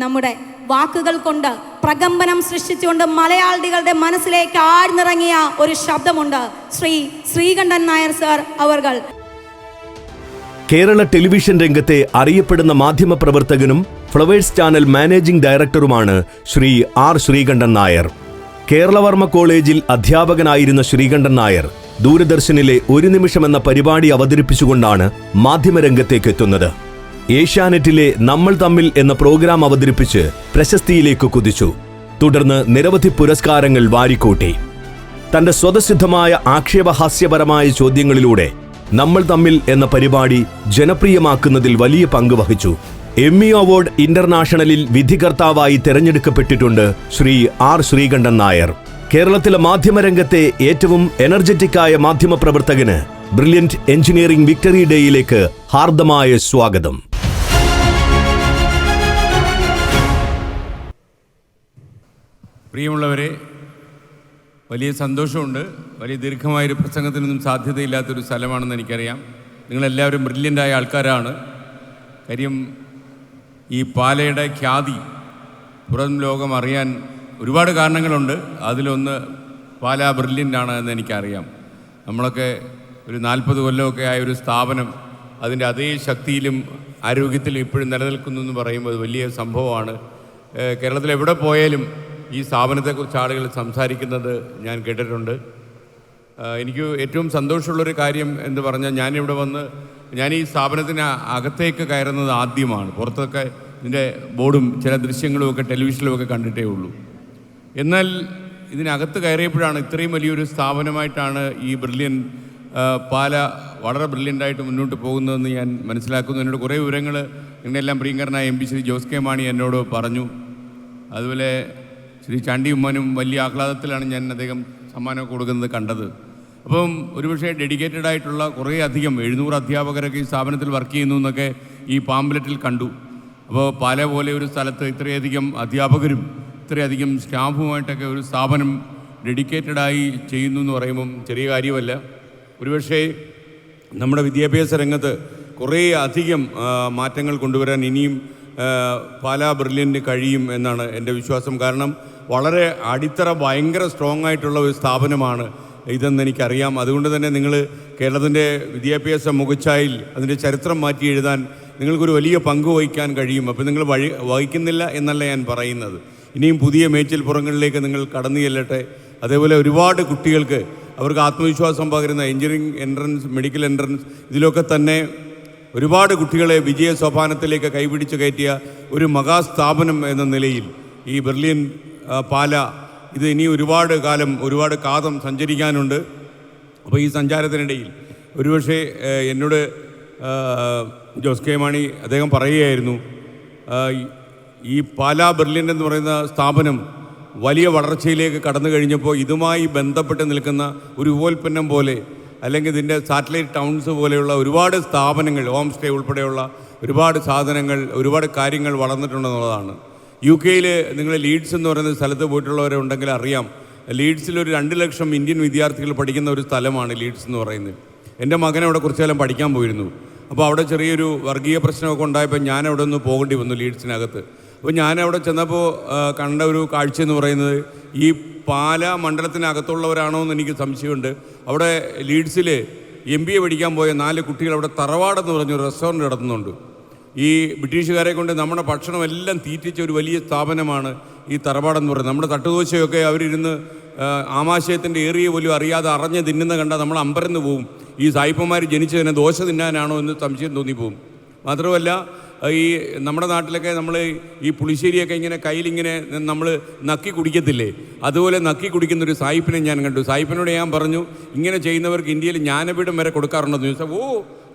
നമ്മുടെ വാക്കുകൾ കൊണ്ട് പ്രകമ്പനം സൃഷ്ടിച്ചുകൊണ്ട് മലയാളികളുടെ മനസ്സിലേക്ക് ആഴ്ന്നിറങ്ങിയ ഒരു ശബ്ദമുണ്ട്. ശ്രീകണ്ഠൻ നായർ സർ അവർകൾ. കേരള ടെലിവിഷൻ രംഗത്തെ അറിയപ്പെടുന്ന മാധ്യമപ്രവർത്തകനും flowers channel managing ഡയറക്ടറുമാണ് Shri R Sreekantan Nair. Keralavarma കോളേജിൽ അധ്യാപകനായിരുന്ന ശ്രീകണ്ഠൻ നായർ ദൂരദർശനിലെ ഒരു നിമിഷം എന്ന പരിപാടി അവതരിപ്പിച്ചുകൊണ്ടാണ് മാധ്യമരംഗത്തേക്ക് എത്തുന്നത്. ഏഷ്യാനെറ്റിലെ നമ്മൾ തമ്മിൽ എന്ന പ്രോഗ്രാം അവതരിപ്പിച്ച് പ്രശസ്തിയിലേക്ക് കുതിച്ചു. തുടർന്ന് നിരവധി പുരസ്കാരങ്ങൾ വാരിക്കൂട്ടി. തന്റെ സ്വതസിദ്ധമായ ആക്ഷേപഹാസ്യപരമായ ചോദ്യങ്ങളിലൂടെ നമ്മൾ തമ്മിൽ എന്ന പരിപാടി ജനപ്രിയമാക്കുന്നതിൽ വലിയ പങ്ക് വഹിച്ചു. എമ്മി അവാർഡ് ഇന്റർനാഷണലിൽ വിധികർത്താവായി തെരഞ്ഞെടുക്കപ്പെട്ടിട്ടുണ്ട് ശ്രീ ആർ ശ്രീകണ്ഠൻ നായർ. കേരളത്തിലെ മാധ്യമരംഗത്തെ ഏറ്റവും എനർജറ്റിക്കായ മാധ്യമപ്രവർത്തകന് ബ്രില്യന്റ് എഞ്ചിനീയറിംഗ് വിക്ടറി ഡേയിലേക്ക് ഹാർദമായ സ്വാഗതം. പ്രിയമുള്ളവരെ, വലിയ സന്തോഷമുണ്ട്. വലിയ ദീർഘമായൊരു പ്രസംഗത്തിനൊന്നും സാധ്യതയില്ലാത്തൊരു സ്ഥലമാണെന്ന് എനിക്കറിയാം. നിങ്ങളെല്ലാവരും ബ്രില്യൻ്റായ ആൾക്കാരാണ്. കാര്യം ഈ പാലയുടെ ഖ്യാതി പുറം ലോകം അറിയാൻ ഒരുപാട് കാരണങ്ങളുണ്ട്. അതിലൊന്ന് പാല ബ്രില്യൻ്റാണ് എന്ന് എനിക്കറിയാം. നമ്മളൊക്കെ ഒരു 40 കൊല്ലമൊക്കെ ആയ ഒരു സ്ഥാപനം അതിൻ്റെ അതേ ശക്തിയിലും ആരോഗ്യത്തിലും ഇപ്പോഴും നിലനിൽക്കുന്നു എന്ന് പറയുമ്പോൾ അത് വലിയ സംഭവമാണ്. കേരളത്തിൽ എവിടെ പോയാലും ഈ സ്ഥാപനത്തെക്കുറിച്ച് ആളുകൾ സംസാരിക്കുന്നത് ഞാൻ കേട്ടിട്ടുണ്ട്. എനിക്ക് ഏറ്റവും സന്തോഷമുള്ളൊരു കാര്യം എന്ന് പറഞ്ഞാൽ ഞാൻ ഈ സ്ഥാപനത്തിന് അകത്തേക്ക് കയറുന്നത് ആദ്യമാണ്. പുറത്തൊക്കെ ഇതിൻ്റെ ബോർഡും ചില ദൃശ്യങ്ങളുമൊക്കെ ടെലിവിഷനിലുമൊക്കെ കണ്ടിട്ടേ ഉള്ളൂ. എന്നാൽ ഇതിനകത്ത് കയറിയപ്പോഴാണ് ഇത്രയും വലിയൊരു സ്ഥാപനമായിട്ടാണ് ഈ പാല വളരെ ബ്രില്യൻ്റായിട്ട് മുന്നോട്ട് പോകുന്നതെന്ന് ഞാൻ മനസ്സിലാക്കുന്നു. എന്നോട് കുറേ വിവരങ്ങൾ നിങ്ങളെല്ലാം പ്രിയങ്കരനായ MP ശ്രീ ജോസ് കെ മാണി എന്നോട് പറഞ്ഞു. അതുപോലെ ശ്രീ ചാണ്ടി ഉമ്മനും വലിയ ആഹ്ലാദത്തിലാണ് ഞാൻ അദ്ദേഹം സമ്മാനം കൊടുക്കുന്നത് കണ്ടത്. അപ്പം ഒരുപക്ഷെ ഡെഡിക്കേറ്റഡ് ആയിട്ടുള്ള കുറേ അധികം 700 അധ്യാപകരൊക്കെ ഈ സ്ഥാപനത്തിൽ വർക്ക് ചെയ്യുന്നു എന്നൊക്കെ ഈ പാംപ്ലെറ്റിൽ കണ്ടു. അപ്പോൾ പാല പോലെ ഒരു സ്ഥലത്ത് ഇത്രയധികം അധ്യാപകരും ഇത്രയധികം സ്റ്റാഫുമായിട്ടൊക്കെ ഒരു സ്ഥാപനം ഡെഡിക്കേറ്റഡായി ചെയ്യുന്നു എന്ന് പറയുമ്പം ചെറിയ കാര്യമല്ല. ഒരുപക്ഷെ നമ്മുടെ വിദ്യാഭ്യാസ രംഗത്ത് കുറേ അധികം മാറ്റങ്ങൾ കൊണ്ടുവരാൻ ഇനിയും പാല ബ്രില്യൻ്റ് കഴിയും എന്നാണ് എൻ്റെ വിശ്വാസം. കാരണം വളരെ അടിത്തറ ഭയങ്കര സ്ട്രോങ് ആയിട്ടുള്ള ഒരു സ്ഥാപനമാണ് ഇതെന്ന് എനിക്കറിയാം. അതുകൊണ്ട് തന്നെ നിങ്ങൾ കേരളത്തിൻ്റെ വിദ്യാഭ്യാസ മുഖച്ഛായയിൽ അതിൻ്റെ ചരിത്രം മാറ്റി എഴുതാൻ നിങ്ങൾക്കൊരു വലിയ പങ്ക് വഹിക്കാൻ കഴിയും. അപ്പോൾ നിങ്ങൾ വഹിക്കുന്നില്ല എന്നല്ല ഞാൻ പറയുന്നത്. ഇനിയും പുതിയ മേച്ചിൽപ്പുറങ്ങളിലേക്ക് നിങ്ങൾ കടന്നു ചെല്ലട്ടെ. അതേപോലെ ഒരുപാട് കുട്ടികൾക്ക് അവർക്ക് ആത്മവിശ്വാസം പകരുന്ന എഞ്ചിനീയറിംഗ് എൻട്രൻസ്, മെഡിക്കൽ എൻട്രൻസ്, ഇതിലൊക്കെ തന്നെ ഒരുപാട് കുട്ടികളെ വിജയ സോപാനത്തിലേക്ക് കൈപിടിച്ച് കയറ്റിയ ഒരു മഹാസ്ഥാപനം എന്ന നിലയിൽ ഈ പാല ഇത് ഇനി ഒരുപാട് കാലം സഞ്ചരിക്കാനുണ്ട്. അപ്പോൾ ഈ സഞ്ചാരത്തിനിടയിൽ ഒരുപക്ഷെ എന്നോട് ജോസ് കെ മാണി അദ്ദേഹം പറയുകയായിരുന്നു, ഈ പാല ബ്രില്യൻ്റ് എന്ന് പറയുന്ന സ്ഥാപനം വലിയ വളർച്ചയിലേക്ക് കടന്നു കഴിഞ്ഞപ്പോൾ ഇതുമായി ബന്ധപ്പെട്ട് നിൽക്കുന്ന ഒരു ഉപോൽപ്പന്നം പോലെ, അല്ലെങ്കിൽ ഇതിൻ്റെ സാറ്റലൈറ്റ് ടൗൺസ് പോലെയുള്ള ഒരുപാട് സ്ഥാപനങ്ങൾ, ഹോം സ്റ്റേ ഉൾപ്പെടെയുള്ള ഒരുപാട് സാധനങ്ങൾ, ഒരുപാട് കാര്യങ്ങൾ വളർന്നിട്ടുണ്ടെന്നുള്ളതാണ്. UK നിങ്ങൾ ലീഡ്സ് എന്ന് പറയുന്ന സ്ഥലത്ത് പോയിട്ടുള്ളവരുണ്ടെങ്കിൽ അറിയാം. ലീഡ്സിൽ ഒരു 2 ലക്ഷം ഇന്ത്യൻ വിദ്യാർത്ഥികൾ പഠിക്കുന്ന ഒരു സ്ഥലമാണ് ലീഡ്സ് എന്ന് പറയുന്നത്. എൻ്റെ മകൻ അവിടെ കുറച്ചു കാലം പഠിക്കാൻ പോയിരുന്നു. അപ്പോൾ അവിടെ ചെറിയൊരു വർഗീയ പ്രശ്നമൊക്കെ ഉണ്ടായപ്പോൾ ഞാൻ അവിടെ ഒന്ന് പോകേണ്ടി വന്നു ലീഡ്സിനകത്ത്. അപ്പോൾ ഞാൻ അവിടെ ചെന്നപ്പോൾ കണ്ട ഒരു കാഴ്ച എന്ന് പറയുന്നത്, ഈ പാല മണ്ഡലത്തിനകത്തുള്ളവരാണോ എന്ന് എനിക്ക് സംശയമുണ്ട്. അവിടെ ലീഡ്സിൽ MBA പഠിക്കാൻ പോയ 4 കുട്ടികൾ അവിടെ തറവാടെന്ന് പറഞ്ഞൊരു റെസ്റ്റോറൻറ്റ് നടത്തുന്നുണ്ട്. ഈ ബ്രിട്ടീഷുകാരെ കൊണ്ട് നമ്മുടെ ഭക്ഷണമെല്ലാം തീറ്റിച്ച ഒരു വലിയ സ്ഥാപനമാണ് ഈ തറവാടെന്ന് പറയുന്നത്. നമ്മുടെ തട്ടുദോശയൊക്കെ അവരിരുന്ന് ആമാശയത്തിൻ്റെ ഏറിയ പോലും അറിയാതെ അറിഞ്ഞ് തിന്നുന്ന കണ്ടാൽ നമ്മൾ അമ്പരന്ന് പോവും. ഈ സായിപ്പന്മാർ ജനിച്ചതിനെ ദോശ തിന്നാനാണോ എന്ന് സംശയം തോന്നിപ്പോവും. മാത്രമല്ല ഈ നമ്മുടെ നാട്ടിലൊക്കെ നമ്മൾ ഈ പുളിശ്ശേരിയൊക്കെ ഇങ്ങനെ കയ്യിലിങ്ങനെ നമ്മൾ നക്കി കുടിക്കത്തില്ലേ, അതുപോലെ നക്കി കുടിക്കുന്നൊരു സായിപ്പിനെ ഞാൻ കണ്ടു. സായിപ്പിനോട് ഞാൻ പറഞ്ഞു, ഇങ്ങനെ ചെയ്യുന്നവർക്ക് ഇന്ത്യയിൽ ജ്ഞാനപീഠം വരെ കൊടുക്കാറുണ്ടെന്ന് ചോദിച്ചാൽ,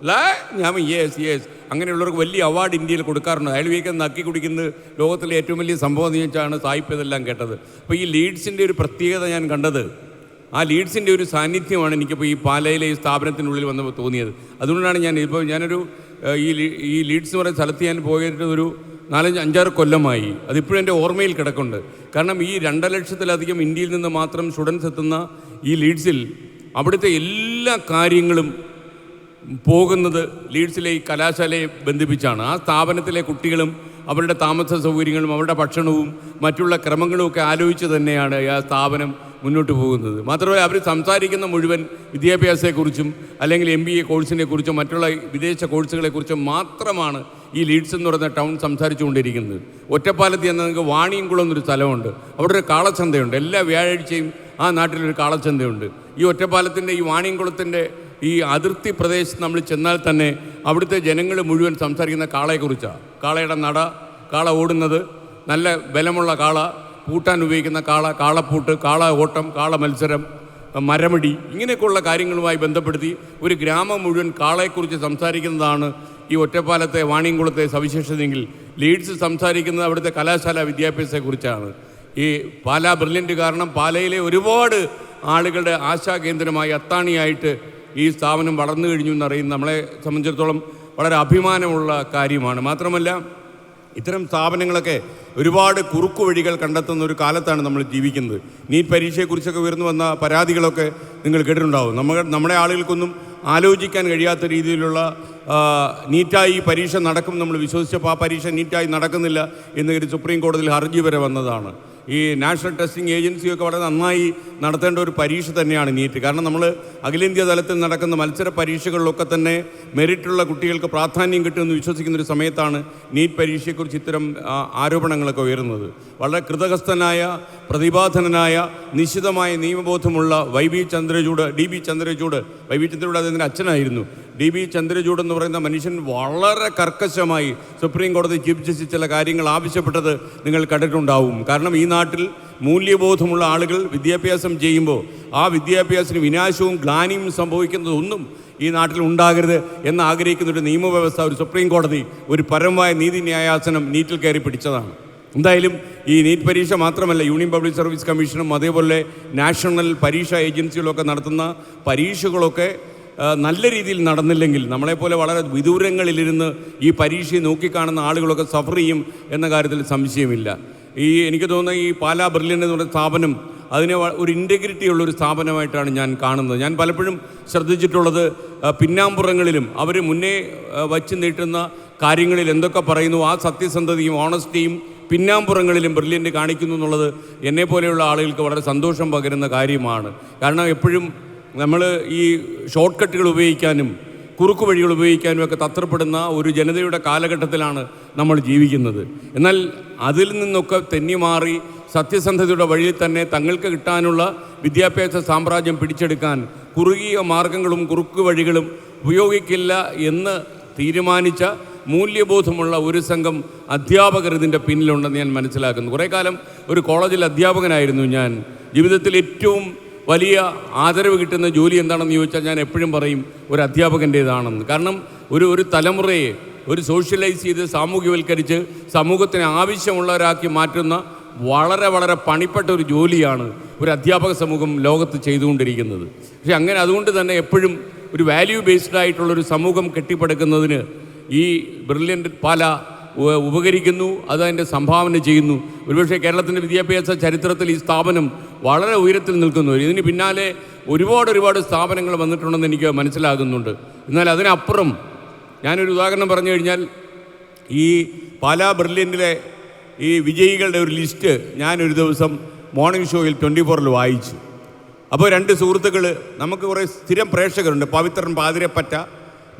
ഞാൻ യെസ് അങ്ങനെയുള്ളവർക്ക് വലിയ അവാർഡ് ഇന്ത്യയിൽ കൊടുക്കാറുണ്ട്. അയാൾ വീക്കാൻ നക്കി കുടിക്കുന്നത് ലോകത്തിലെ ഏറ്റവും വലിയ സംഭവം എന്ന് ചോദിച്ചാണ് സായിപ്പ് ഇതെല്ലാം കേട്ടത്. അപ്പോൾ ഈ ലീഡ്സിൻ്റെ ഒരു പ്രത്യേകത ഞാൻ കണ്ടത്, ആ ലീഡ്സിൻ്റെ ഒരു സാന്നിധ്യമാണ് എനിക്കിപ്പോൾ ഈ പാലയിലെ ഈ സ്ഥാപനത്തിനുള്ളിൽ വന്നപ്പോൾ തോന്നിയത്. അതുകൊണ്ടാണ് ഞാനൊരു ഈ ലീഡ്സ് എന്ന് പറയുന്ന സ്ഥലത്ത് ഞാൻ പോയിട്ട് ഒരു 4-5 കൊല്ലമായി. അതിപ്പോഴും എൻ്റെ ഓർമ്മയിൽ കിടക്കുന്നുണ്ട്. കാരണം ഈ 2 ലക്ഷത്തിലധികം ഇന്ത്യയിൽ നിന്ന് മാത്രം സ്റ്റുഡൻസ് എത്തുന്ന ഈ ലീഡ്സിൽ അവിടുത്തെ എല്ലാ കാര്യങ്ങളും പോകുന്നത് ലീഡ്സിലെ ഈ കലാശാലയെ ബന്ധിപ്പിച്ചാണ്. ആ സ്ഥാപനത്തിലെ കുട്ടികളും അവരുടെ താമസ സൗകര്യങ്ങളും അവരുടെ ഭക്ഷണവും മറ്റുള്ള ക്രമങ്ങളും ഒക്കെ ആലോചിച്ച് തന്നെയാണ് ആ സ്ഥാപനം മുന്നോട്ട് പോകുന്നത്. മാത്രമല്ല അവർ സംസാരിക്കുന്ന മുഴുവൻ വിദ്യാഭ്യാസത്തെക്കുറിച്ചും അല്ലെങ്കിൽ MBA കോഴ്സിനെ കുറിച്ചും മറ്റുള്ള വിദേശ കോഴ്സുകളെക്കുറിച്ചും മാത്രമാണ് ഈ ലീഡ്സ് എന്ന് പറയുന്ന ടൗൺ സംസാരിച്ചുകൊണ്ടിരിക്കുന്നത്. ഒറ്റപ്പാലത്ത് ചെന്നാൽ നിങ്ങൾക്ക് വാണിയംകുളം എന്നൊരു സ്ഥലമുണ്ട്. അവിടെ ഒരു കാളച്ചന്തയുണ്ട്. എല്ലാ വ്യാഴാഴ്ചയും ആ നാട്ടിലൊരു കാളച്ചന്തയുണ്ട്. ഈ ഒറ്റപ്പാലത്തിൻ്റെ ഈ വാണിയംകുളത്തിൻ്റെ ഈ അതിർത്തി പ്രദേശത്ത് നമ്മൾ ചെന്നാൽ തന്നെ അവിടുത്തെ ജനങ്ങൾ മുഴുവൻ സംസാരിക്കുന്ന കാളയെക്കുറിച്ചാണ്. കാളയുടെ നട, കാള ഓടുന്നത്, നല്ല ബലമുള്ള കാള, പൂട്ടാൻ ഉപയോഗിക്കുന്ന കാള, കാളപ്പൂട്ട്, കാള ഓട്ടം, കാള മത്സരം, മരമടി, ഇങ്ങനെയൊക്കെയുള്ള കാര്യങ്ങളുമായി ബന്ധപ്പെടുത്തി ഒരു ഗ്രാമം മുഴുവൻ കാളയെക്കുറിച്ച് സംസാരിക്കുന്നതാണ് ഈ ഒറ്റപ്പാലത്തെ വാണിയംകുളത്തെ സവിശേഷതയെങ്കിൽ ലീഡ്സ് സംസാരിക്കുന്നത് അവിടുത്തെ കലാശാല വിദ്യാഭ്യാസത്തെക്കുറിച്ചാണ്. ഈ പാലാ ബ്രില്യൻ്റ് കാരണം പാലയിലെ ഒരുപാട് ആളുകളുടെ ആശാകേന്ദ്രമായി അത്താണിയായിട്ട് ഈ സ്ഥാപനം വളർന്നു കഴിഞ്ഞു എന്നറിയുന്ന നമ്മളെ സംബന്ധിച്ചിടത്തോളം വളരെ അഭിമാനമുള്ള കാര്യമാണ്. മാത്രമല്ല ഇത്തരം സ്ഥാപനങ്ങളൊക്കെ ഒരുപാട് കുറുക്കു വഴികൾ കണ്ടെത്തുന്ന ഒരു കാലത്താണ് നമ്മൾ ജീവിക്കുന്നത്. നീറ്റ് പരീക്ഷയെക്കുറിച്ചൊക്കെ ഉയർന്നു വന്ന പരാതികളൊക്കെ നിങ്ങൾ കേട്ടിട്ടുണ്ടാവും. നമ്മുടെ ആളുകൾക്കൊന്നും ആലോചിക്കാൻ കഴിയാത്ത രീതിയിലുള്ള നീറ്റായി പരീക്ഷ നടക്കും നമ്മൾ വിശ്വസിച്ചപ്പോൾ ആ പരീക്ഷ നീറ്റായി നടക്കുന്നില്ല എന്ന് സുപ്രീം കോടതിയിൽ ഹർജി വരെ വന്നതാണ്. ഈ നാഷണൽ ടെസ്റ്റിംഗ് ഏജൻസിയൊക്കെ വളരെ നന്നായി നടത്തേണ്ട ഒരു പരീക്ഷ തന്നെയാണ് നീറ്റ്. കാരണം നമ്മൾ അഖിലേന്ത്യാ തലത്തിൽ നടക്കുന്ന മത്സര പരീക്ഷകളിലൊക്കെ തന്നെ മെറിറ്റുള്ള കുട്ടികൾക്ക് പ്രാധാന്യം കിട്ടുമെന്ന് വിശ്വസിക്കുന്നൊരു സമയത്താണ് നീറ്റ് പരീക്ഷയെക്കുറിച്ച് ഇത്തരം ആരോപണങ്ങളൊക്കെ ഉയരുന്നത്. വളരെ കൃതകസ്ഥനായ, പ്രതിഭാധനനായ, നിശ്ചിതമായ നിയമബോധമുള്ള DB ചന്ദ്രചൂഡ് അദ്ദേഹത്തിൻ്റെ അച്ഛനായിരുന്നു. DB ചന്ദ്രചൂഡ് എന്ന് പറയുന്ന മനുഷ്യൻ വളരെ കർക്കശമായി സുപ്രീം കോടതി ചീഫ് ജസ്റ്റിസ് ചില കാര്യങ്ങൾ ആവശ്യപ്പെട്ടത് നിങ്ങൾ കണ്ടിട്ടുണ്ടാവും. കാരണം ഈ നാട്ടിൽ മൂല്യബോധമുള്ള ആളുകൾ വിദ്യാഭ്യാസം ചെയ്യുമ്പോൾ ആ വിദ്യാഭ്യാസത്തിന് വിനാശവും ഗ്ലാനിയും സംഭവിക്കുന്നതൊന്നും ഈ നാട്ടിൽ ഉണ്ടാകരുത് എന്ന് ആഗ്രഹിക്കുന്ന ഒരു നിയമവ്യവസ്ഥ ഒരു സുപ്രീം കോടതി, ഒരു പരമമായ നീതിന്യായാസനം നീറ്റിൽ കയറി പിടിച്ചതാണ്. എന്തായാലും ഈ നീറ്റ് പരീക്ഷ മാത്രമല്ല, യൂണിയൻ പബ്ലിക് സർവീസ് കമ്മീഷനും അതേപോലെ നാഷണൽ പരീക്ഷാ ഏജൻസികളൊക്കെ നടത്തുന്ന പരീക്ഷകളൊക്കെ നല്ല രീതിയിൽ നടന്നില്ലെങ്കിൽ നമ്മളെപ്പോലെ വളരെ വിദൂരങ്ങളിലിരുന്ന് ഈ പരീക്ഷയെ നോക്കിക്കാണുന്ന ആളുകളൊക്കെ സഫർ ചെയ്യും എന്ന കാര്യത്തിൽ സംശയമില്ല. എനിക്ക് തോന്നുന്ന ഈ പാലാ ബ്രില്യൻ്റ് എന്ന് പറയുന്ന സ്ഥാപനം അതിനെ ഒരു ഇൻറ്റഗ്രിറ്റി ഉള്ളൊരു സ്ഥാപനമായിട്ടാണ് ഞാൻ കാണുന്നത്. ഞാൻ പലപ്പോഴും ശ്രദ്ധിച്ചിട്ടുള്ളത് പിന്നാമ്പുറങ്ങളിലും അവർ മുന്നേ വച്ച് നീട്ടുന്ന കാര്യങ്ങളിൽ എന്തൊക്കെ പറയുന്നു ആ സത്യസന്ധതയും ഓണസ്റ്റിയും പിന്നാമ്പുറങ്ങളിലും ബ്രില്യൻ്റ് കാണിക്കുന്നു എന്നുള്ളത് എന്നെപ്പോലെയുള്ള ആളുകൾക്ക് വളരെ സന്തോഷം പകരുന്ന കാര്യമാണ്. കാരണം എപ്പോഴും നമ്മൾ ഈ ഷോർട്ട് കട്ടുകൾ ഉപയോഗിക്കാനും കുറുക്കു വഴികൾ ഉപയോഗിക്കാനും ഒക്കെ തത്രപ്പെടുന്ന ഒരു ജനതയുടെ കാലഘട്ടത്തിലാണ് നമ്മൾ ജീവിക്കുന്നത്. എന്നാൽ അതിൽ നിന്നൊക്കെ തെന്നിമാറി സത്യസന്ധതയുടെ വഴിയിൽ തന്നെ തങ്ങൾക്ക് കിട്ടാനുള്ള വിദ്യാഭ്യാസ സാമ്രാജ്യം പിടിച്ചെടുക്കാൻ കുറുകിയ മാർഗങ്ങളും കുറുക്കു വഴികളും ഉപയോഗിക്കില്ല എന്ന് തീരുമാനിച്ച മൂല്യബോധമുള്ള ഒരു സംഘം അധ്യാപകർ ഇതിൻ്റെ പിന്നിലുണ്ടെന്ന് ഞാൻ മനസ്സിലാക്കുന്നു. കുറേ കാലം ഒരു കോളേജിൽ അധ്യാപകനായിരുന്നു ഞാൻ. ജീവിതത്തിൽ ഏറ്റവും വലിയ ആദരവ് കിട്ടുന്ന ജോലി എന്താണെന്ന് ചോദിച്ചാൽ ഞാൻ എപ്പോഴും പറയും ഒരു അധ്യാപകൻ്റേതാണെന്ന്. കാരണം ഒരു തലമുറയെ ഒരു സോഷ്യലൈസ് ചെയ്ത് സാമൂഹ്യവൽക്കരിച്ച് സമൂഹത്തിന് ആവശ്യമുള്ളവരാക്കി മാറ്റുന്ന വളരെ വളരെ പണിപ്പെട്ട ഒരു ജോലിയാണ് ഒരു അധ്യാപക സമൂഹം ലോകത്ത് ചെയ്തുകൊണ്ടിരിക്കുന്നത്. പക്ഷെ അങ്ങനെ അതുകൊണ്ട് തന്നെ എപ്പോഴും ഒരു വാല്യൂ ബേസ്ഡ് ആയിട്ടുള്ളൊരു സമൂഹം കെട്ടിപ്പടുക്കുന്നതിന് ഈ ബ്രില്യൻ്റ് പാല ഉപകരിക്കുന്നു, അതതിൻ്റെ സംഭാവന ചെയ്യുന്നു. ഒരുപക്ഷെ കേരളത്തിൻ്റെ വിദ്യാഭ്യാസ ചരിത്രത്തിൽ ഈ സ്ഥാപനം വളരെ ഉയരത്തിൽ നിൽക്കുന്നു. ഇതിന് പിന്നാലെ ഒരുപാട് സ്ഥാപനങ്ങൾ വന്നിട്ടുണ്ടെന്ന് എനിക്ക് മനസ്സിലാകുന്നുണ്ട്. എന്നാൽ അതിനപ്പുറം ഞാനൊരു ഉദാഹരണം പറഞ്ഞു കഴിഞ്ഞാൽ ഈ പാലാ ബ്രില്യൻ്റിലെ ഈ വിജയികളുടെ ഒരു ലിസ്റ്റ് ഞാനൊരു ദിവസം മോർണിംഗ് ഷോയിൽ 24-ൽ വായിച്ചു. അപ്പോൾ രണ്ട് സുഹൃത്തുക്കൾ, നമുക്ക് കുറേ സ്ഥിരം പ്രേക്ഷകരുണ്ട്, പവിത്രൻ പാതിരപ്പറ്റ,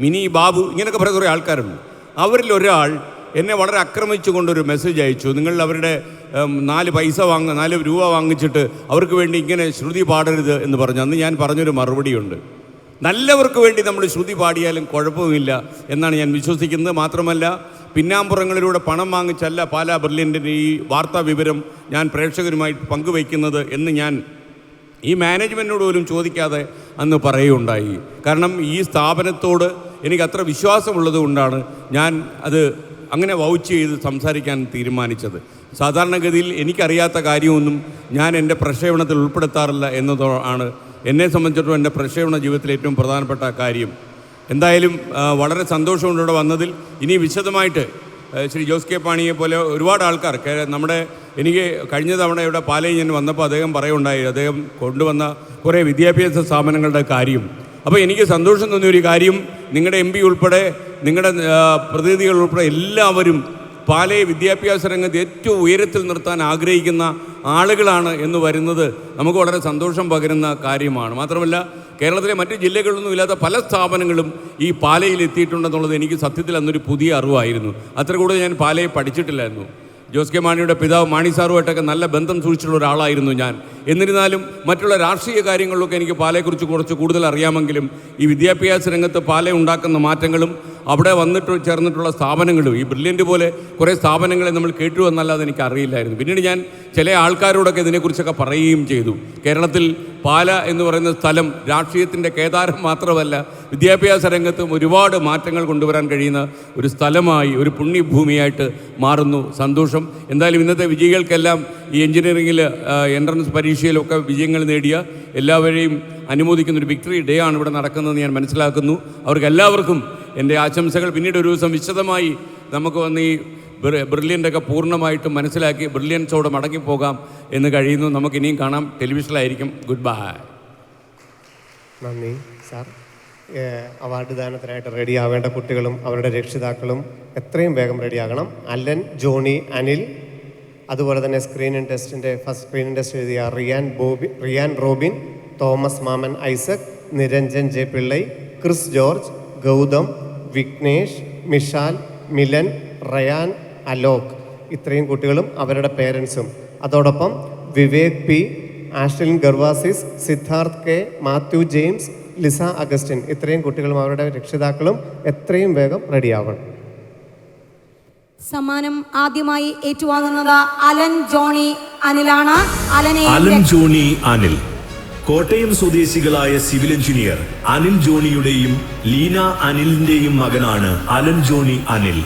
മിനി ബാബു, ഇങ്ങനെയൊക്കെ പറയുന്ന കുറേ ആൾക്കാരുണ്ട്. അവരിൽ ഒരാൾ എന്നെ വളരെ ആക്രമിച്ചുകൊണ്ടൊരു മെസ്സേജ് അയച്ചു. നിങ്ങൾ അവരുടെ 4 രൂപ വാങ്ങിച്ചിട്ട് അവർക്ക് വേണ്ടി ഇങ്ങനെ ശ്രുതി പാടരുത് എന്ന് പറഞ്ഞു. അന്ന് ഞാൻ പറഞ്ഞൊരു മറുപടിയുണ്ട്, നല്ലവർക്ക് വേണ്ടി നമ്മൾ ശ്രുതി പാടിയാലും കുഴപ്പമില്ല എന്നാണ് ഞാൻ വിശ്വസിക്കുന്നത്. മാത്രമല്ല പിന്നാമ്പുറങ്ങളിലൂടെ പണം വാങ്ങിച്ചല്ല പാലാ ബ്രില്യൻ്റിൻ്റെ ഈ വാർത്താ വിവരം ഞാൻ പ്രേക്ഷകരുമായി പങ്കുവയ്ക്കുന്നത് എന്ന് ഞാൻ ഈ മാനേജ്മെൻറ്റിനോട് പോലും ചോദിക്കാതെ അന്ന് പറയുകയുണ്ടായി. കാരണം ഈ സ്ഥാപനത്തോട് എനിക്ക് അത്ര വിശ്വാസമുള്ളത് കൊണ്ടാണ് ഞാൻ അത് അങ്ങനെ വൗച്ച് ചെയ്ത് സംസാരിക്കാൻ തീരുമാനിച്ചത്. സാധാരണഗതിയിൽ എനിക്കറിയാത്ത കാര്യമൊന്നും ഞാൻ എൻ്റെ പ്രക്ഷേപണത്തിൽ ഉൾപ്പെടുത്താറില്ല എന്നതാണ് എന്നെ സംബന്ധിച്ചിടത്തോളം എൻ്റെ പ്രക്ഷേപണ ജീവിതത്തിലെ ഏറ്റവും പ്രധാനപ്പെട്ട കാര്യം. എന്തായാലും വളരെ സന്തോഷമുണ്ട് ഇവിടെ വന്നതിൽ. ഇനി വിശദമായിട്ട് ശ്രീ ജോസ് കെ പാണിയെ പോലെ ഒരുപാട് ആൾക്കാർ എനിക്ക് കഴിഞ്ഞ തവണ ഇവിടെ പാലയിൽ ഞാൻ വന്നപ്പോൾ അദ്ദേഹം പറയുണ്ടായി, അദ്ദേഹം കൊണ്ടുവന്ന കുറേ വിദ്യാഭ്യാസ സ്ഥാപനങ്ങളുടെ കാര്യം. അപ്പോൾ എനിക്ക് സന്തോഷം തോന്നിയൊരു കാര്യം, നിങ്ങളുടെ MP ഉൾപ്പെടെ നിങ്ങളുടെ പ്രതിനിധികൾ ഉൾപ്പെടെ എല്ലാവരും പാലയെ വിദ്യാഭ്യാസ രംഗത്ത് ഏറ്റവും ഉയരത്തിൽ നിർത്താൻ ആഗ്രഹിക്കുന്ന ആളുകളാണ് എന്ന് വരുന്നത് നമുക്ക് വളരെ സന്തോഷം പകരുന്ന കാര്യമാണ്. മാത്രമല്ല കേരളത്തിലെ മറ്റ് ജില്ലകളിലൊന്നും ഇല്ലാത്ത പല സ്ഥാപനങ്ങളും ഈ പാലയിൽ എത്തിയിട്ടുണ്ടെന്നുള്ളത് എനിക്ക് സത്യത്തിൽ അന്നൊരു പുതിയ അറിവായിരുന്നു. അത്ര കൂടുതൽ ഞാൻ പാലയെ പഠിച്ചിട്ടില്ലായിരുന്നു. ജോസ് കെ മാണിയുടെ പിതാവ് മാണി സാറുമായിട്ടൊക്കെ നല്ല ബന്ധം സൂക്ഷിച്ചിട്ടുള്ള ഒരാളായിരുന്നു ഞാൻ. എന്നിരുന്നാലും മറ്റുള്ള രാഷ്ട്രീയ കാര്യങ്ങളിലൊക്കെ എനിക്ക് പാലയെക്കുറിച്ച് കുറച്ച് കൂടുതൽ അറിയാമെങ്കിലും ഈ വിദ്യാഭ്യാസ രംഗത്ത് പാല ഉണ്ടാക്കുന്ന മാറ്റങ്ങളും അവിടെ വന്നിട്ട് ചേർന്നിട്ടുള്ള സ്ഥാപനങ്ങളും ഈ ബ്രില്യൻ്റ് പോലെ കുറേ സ്ഥാപനങ്ങളെ നമ്മൾ കേട്ടു എന്നല്ലാതെ എനിക്ക് അറിയില്ലായിരുന്നു. പിന്നീട് ഞാൻ ചില ആൾക്കാരോടൊക്കെ ഇതിനെക്കുറിച്ചൊക്കെ പറയുകയും ചെയ്തു. കേരളത്തിൽ പാല എന്ന് പറയുന്ന സ്ഥലം രാഷ്ട്രീയത്തിൻ്റെ കേദാരം മാത്രമല്ല, വിദ്യാഭ്യാസ രംഗത്തും ഒരുപാട് മാറ്റങ്ങൾ കൊണ്ടുവരാൻ കഴിയുന്ന ഒരു സ്ഥലമായി, ഒരു പുണ്യഭൂമിയായിട്ട് മാറുന്നു. സന്തോഷം. എന്തായാലും ഇന്നത്തെ വിജയികൾക്കെല്ലാം ഈ എഞ്ചിനീയറിംഗിൽ എൻട്രൻസ് പരീക്ഷയിലൊക്കെ വിജയങ്ങൾ നേടിയ എല്ലാവരെയും അനുമോദിക്കുന്ന ഒരു വിക്ടറി ഡേ ആണ് ഇവിടെ നടക്കുന്നതെന്ന് ഞാൻ മനസ്സിലാക്കുന്നു. അവർക്ക് എല്ലാവർക്കും എൻ്റെ ആശംസകൾ. പിന്നീട് ഒരു ദിവസം വിശദമായി നമുക്ക് വന്ന് ഈ ബ്രില്യൻ്റൊക്കെ പൂർണ്ണമായിട്ടും മനസ്സിലാക്കി ബ്രില്യൻസോടെ മടങ്ങിപ്പോകാം എന്ന് കഴിയുന്നു. നമുക്കിനിയും കാണാം. ടെലിവിഷനിലായിരിക്കും. Good bye. നന്ദി സാർ. അവാർഡ് ദാനത്തിനായിട്ട് റെഡി ആവേണ്ട കുട്ടികളും അവരുടെ രക്ഷിതാക്കളും എത്രയും വേഗം റെഡിയാകണം. അലൻ, ജോണി, അനിൽ, അതുപോലെ തന്നെ സ്ക്രീനിങ് ടെസ്റ്റിൻ്റെ ഫസ്റ്റ് സ്ക്രീനിങ് ടെസ്റ്റ് എഴുതിയ Ryan Robin, Thomas Mammen Isaac, Niranjan J Pillai, Chris George, Gautham, Vignesh, Mishal, Milan, Ryan, Alok, ഇത്രയും കുട്ടികളും അവരുടെ പേരൻസും, അതോടൊപ്പം Vivek P, Ashlin Gervasis, Siddharth K, Mathew James, Lisa Augustine, ഇത്രയും കുട്ടികളും അവരുടെ രക്ഷിതാക്കളും എത്രയും വേഗം റെഡിയാവണം. സമ്മാനം ആദ്യമായി ഏറ്റുവാങ്ങുന്നത് അലൻ ജോണി അനിലാണ്. അലൻ ജോണി അനിൽ കോട്ടയം സ്വദേശികളായ സിവിൽ എഞ്ചിനീയർ അനിൽ ജോണിയുടെയും ലീന അനിലിന്റെയും മകനാണ് അലൻ ജോണി അനിൽ.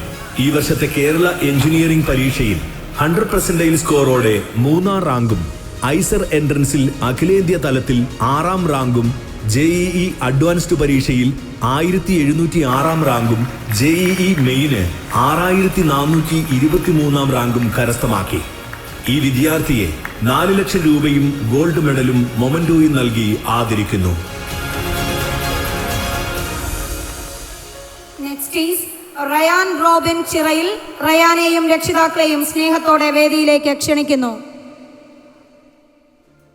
ഈ വർഷത്തെ കേരള എഞ്ചിനീയറിംഗ് പരീക്ഷയിൽ 100% സ്കോറോടെ 3ാം റാങ്കും, ഐസർ എൻട്രൻസിൽ അഖിലേന്ത്യാ തലത്തിൽ 6ാം റാങ്കും, JEE അഡ്വാൻസ്ഡ് പരീക്ഷയിൽ 1706ാം റാങ്കും, JEE മെയിന് 6423ാം റാങ്കും കരസ്ഥമാക്കി. ഈ വിദ്യാർത്ഥിയെ 4 ലക്ഷം രൂപയും ഗോൾഡ് മെഡലും മൊമന്റോയും നൽകി ആദരിക്കുന്നു. Next is Ryan Robin Chirayil. റയാനെയും രക്ഷിതാക്കളെയും സ്നേഹത്തോടെ വേദിയിലേക്ക് ക്ഷണിക്കുന്നു.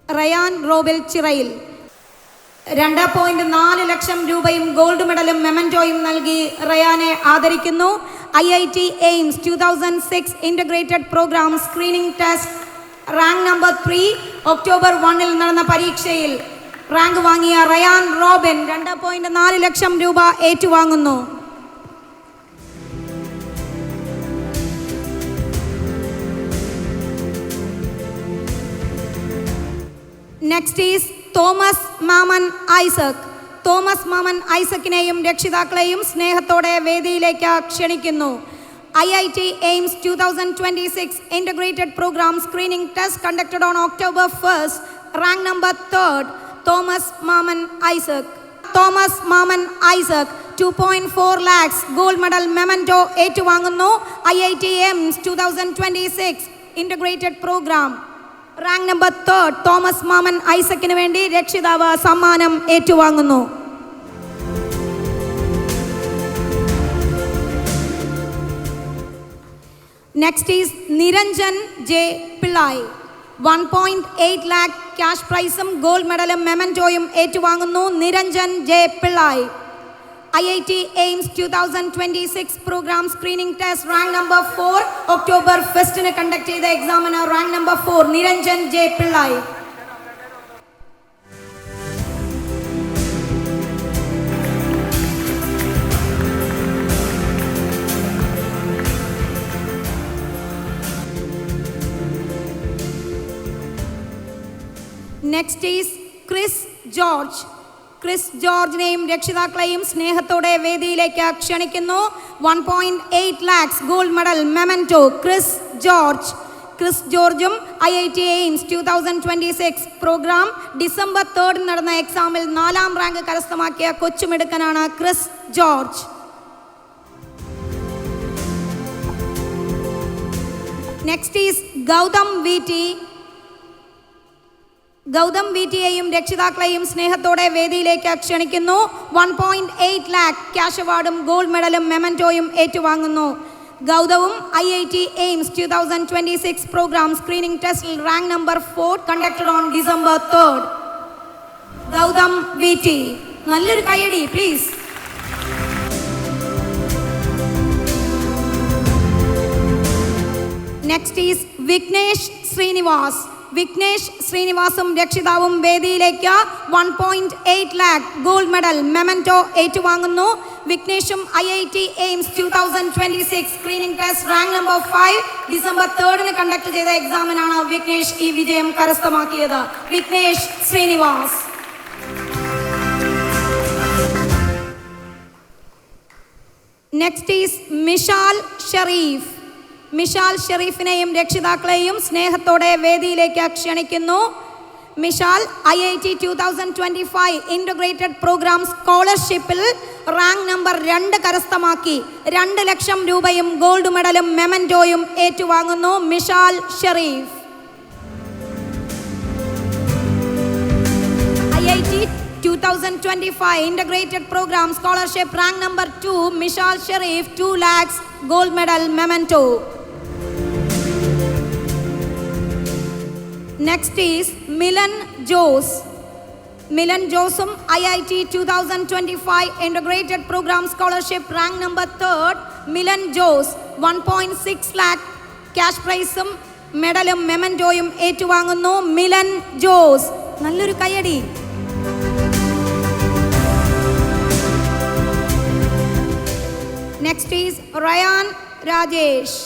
റയാൻ റോബിൻ ചിറയിൽ 2.4 ലക്ഷം രൂപയും ഗോൾഡ് മെഡലും മെമന്റോയും നൽകി റയാനെ ആദരിക്കുന്നു. IIT AIIMS 2006 integrated programme screening test rank number 3 October 1 നടന്ന പരീക്ഷയിൽ റാങ്ക് വാങ്ങിയ റയാൻ റോബിൻ 2.4 ലക്ഷം രൂപ ഏറ്റുവാങ്ങുന്നു. Next is Thomas Mammen Isaac. Thomas മാമൻ ഐസക്കിനെയും രക്ഷിതാക്കളെയും സ്നേഹത്തോടെ വേദിയിലേക്ക് ക്ഷണിക്കുന്നു. IIT AIIMS 2026 integrated programme screening test conducted on October 1 rank number 3 Thomas Mammen Isaac. Thomas Mammen Isaac 2.4 lakhs gold medal memento ഏറ്റുവാങ്ങുന്നു. IIT AIIMS 2026 integrated programme rank number 3 Thomas Mammen ഐസക്കിന് വേണ്ടി രക്ഷിതാവ് സമ്മാനം ഏറ്റുവാങ്ങുന്നു. Next is Niranjan J Pillai. 1.8 lakh cash പ്രൈസും gold മെഡലും മെമന്റോയും ഏറ്റുവാങ്ങുന്നു. Niranjan J Pillai. IIT AIIMS 2026 programme screening test rank number 4 October 1 conduct ചെയ്ത എക്സാമിനർ rank number 4 Niranjan J Pillai. Next is Chris George. Chris ജോർജിനെയും രക്ഷിതാക്കളെയും സ്നേഹത്തോടെ വേദിയിലേക്ക് ക്ഷണിക്കുന്നു. 1.8 lakhs gold medal memento Chris George. Chris ജോർജും IIT എയിംസ് 2026 പ്രോഗ്രാം ഡിസംബർ 3 നടന്ന എക്സാമിൽ 4ാം റാങ്ക് കരസ്ഥമാക്കിയ കൊച്ചുമിടുക്കനാണ് Chris George. Next is Gautham V T. Gautham V ടിയെയും രക്ഷിതാക്കളെയും സ്നേഹത്തോടെ വേദിയിലേക്ക് ക്ഷണിക്കുന്നു. 1.8 lakh ക്യാഷ് അവാർഡും ഗോൾഡ് മെഡലും മെമന്റോയും ഏറ്റുവാങ്ങുന്നു. Gaudavam IIT AIMS 2026 program screening test rank number 4 conducted on December 3rd. Gaudam VT. നല്ലൊരു കയ്യടി please. Next is Vignesh Srinivas. Vignesh Srinivasum രക്ഷിതാവും വേദിയിലേക്ക് 1.8 lakh ഗോൾഡ് മെഡൽ മെമന്റോ ഏറ്റുവാങ്ങുന്നു. വിഘ്നേഷും IIT AIMS 2026 screening test rank number 5 December 3 conduct ചെയ്ത എക്സാമിനാണ് വിഘ്നേഷ് ഈ വിജയം കരസ്ഥമാക്കിയത്. വിഘ്നേഷ് ശ്രീനിവാസ്. Next is Mishal Sherif. മിഷാൽ ഷെറീഫിനെയും രക്ഷിതാക്കളെയും സ്നേഹത്തോടെ വേദിയിലേക്ക് ക്ഷണിക്കുന്നു. മിഷാൽ IIT 2025 ഇൻ്റഗ്രേറ്റഡ് പ്രോഗ്രാം സ്കോളർഷിപ്പിൽ റാങ്ക് നമ്പർ 2 കരസ്ഥമാക്കി 2 ലക്ഷം രൂപയും ഗോൾഡ് മെഡലും മെമന്റോയും ഏറ്റുവാങ്ങുന്നു. Mishal Sherif. IIT 2025 Integrated Program Scholarship rank number 2 Mishal Sharif 2 lakhs gold medal memento. Next is Milan Jose. Milan Josum IIT 2025 Integrated Program Scholarship rank number 3rd Milan Jose 1.6 lakh cash prizeum medalum mementoyum ഏറ്റുവാങ്ങുന്നു. Milan Jose. നല്ലൊരു കയ്യടി. Next is Ryan Rajesh.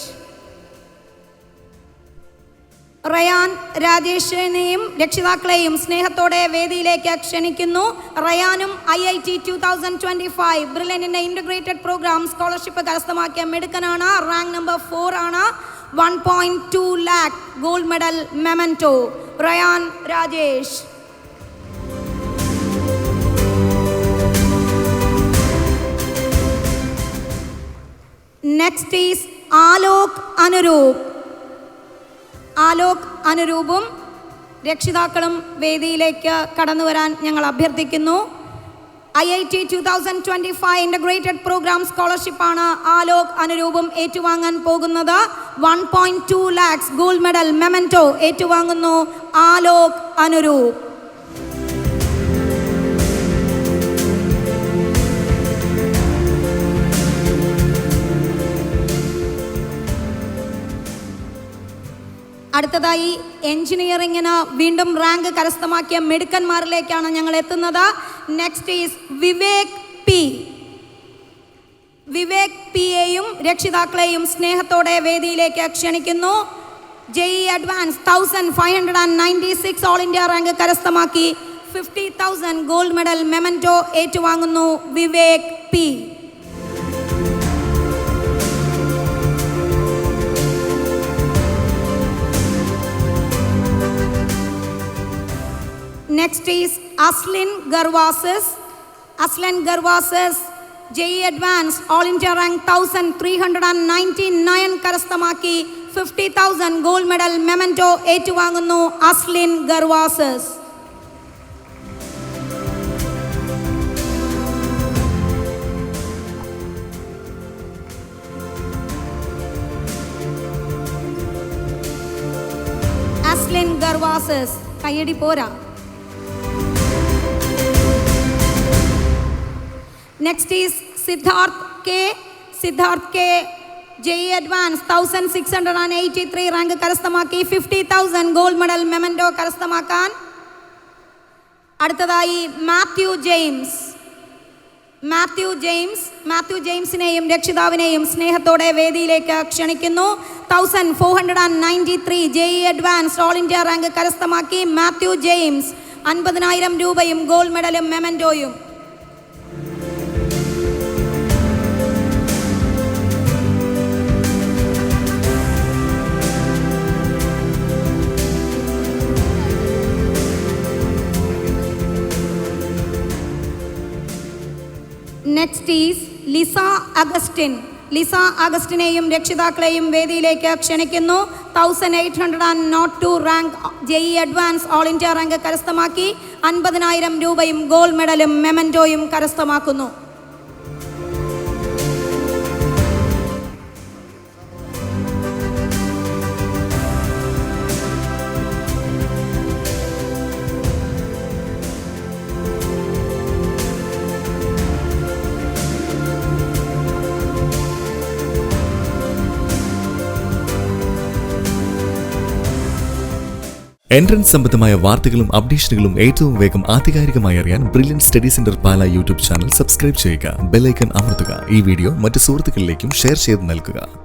Ryan രാജേഷിനെയും രക്ഷിതാക്കളെയും സ്നേഹത്തോടെ വേദിയിലേക്ക് ക്ഷണിക്കുന്നു. റയാനും IIT 2025 ബ്രില്യൻറ്റിൻ്റെ ഇൻ്റഗ്രേറ്റഡ് പ്രോഗ്രാം സ്കോളർഷിപ്പ് കരസ്ഥമാക്കിയ മിടുക്കനാണ്. റാങ്ക് നമ്പർ 4 ആണ്. 1.2 lakh gold medal memento. Ryan Rajesh. Next is Alok Anuroop. Alok അനുരൂപും രക്ഷിതാക്കളും വേദിയിലേക്ക് കടന്നു വരാൻ ഞങ്ങൾ അഭ്യർത്ഥിക്കുന്നു. IIT 2025 ഇൻ്റഗ്രേറ്റഡ് പ്രോഗ്രാം സ്കോളർഷിപ്പാണ് ആലോക് അനുരൂപും ഏറ്റുവാങ്ങാൻ പോകുന്നത്. 1.2 lakhs ഗോൾഡ് മെഡൽ മെമന്റോ ഏറ്റുവാങ്ങുന്നു ആലോക് അനുരൂപ്. അടുത്തതായി എഞ്ചിനീയറിംഗിന് വീണ്ടും റാങ്ക് കരസ്ഥമാക്കിയ മിടുക്കന്മാരിലേക്കാണ് ഞങ്ങൾ എത്തുന്നത്. Next is Vivek P. Vivek പിയെയും രക്ഷിതാക്കളെയും സ്നേഹത്തോടെ വേദിയിലേക്ക് ക്ഷണിക്കുന്നു. JEE advance 1596 all India rank കരസ്ഥമാക്കി 50,000 ഗോൾഡ് മെഡൽ മെമന്റോ ഏറ്റുവാങ്ങുന്നു Vivek P. Next is Aslin Garvases. Aslin Garvases JEE Advanced All India Rank 1399 കരസ്ഥമാക്കി 50,000 ഗോൾഡ് മെഡൽ മെമന്റോ ഏറ്റുവാങ്ങുന്നു അസ്ലിൻ ഗർവാസസ്. അസ്ലിൻ ഗർവാസസ്. കയ്യടി പോരാ. Next is Siddharth K. Siddharth K. JEE Advanced 1683 rank കരസ്ഥമാക്കി 50,000 gold medal memento കരസ്ഥമാക്കാൻ. അടുത്തതായി Mathew James. Mathew ജെയിംസിനെയും രക്ഷിതാവിനെയും സ്നേഹത്തോടെ വേദിയിലേക്ക് ക്ഷണിക്കുന്നു. 1493 JEE Advanced all India rank കരസ്ഥമാക്കി മാത്യു ജെയിംസ് 50,000 രൂപയും ഗോൾഡ് മെഡലും മെമന്റോയും. Next is Lisa Augustine. Lisa അഗസ്റ്റിനെയും രക്ഷിതാക്കളെയും വേദിയിലേക്ക് ക്ഷണിക്കുന്നു. 1802 rank JEE advance all India rank കരസ്ഥമാക്കി 50,000 രൂപയും ഗോൾഡ് മെഡലും മെമന്റോയും കരസ്ഥമാക്കുന്നു. എൻട്രൻസ് സംബന്ധമായ വാർത്തകളും അപ്ഡേഷനുകളും ഏറ്റവും വേഗം ആധികാരികമായി അറിയാൻ ബ്രില്യൻ സ്റ്റഡി സെന്റർ പാല യൂട്യൂബ് ചാനൽ സബ്സ്ക്രൈബ് ചെയ്യുക. ബെൽ ഐക്കൺ അമർത്തുക. ഈ വീഡിയോ മറ്റ് സുഹൃത്തുക്കളിലേക്കും ഷെയർ ചെയ്ത് നൽകുക.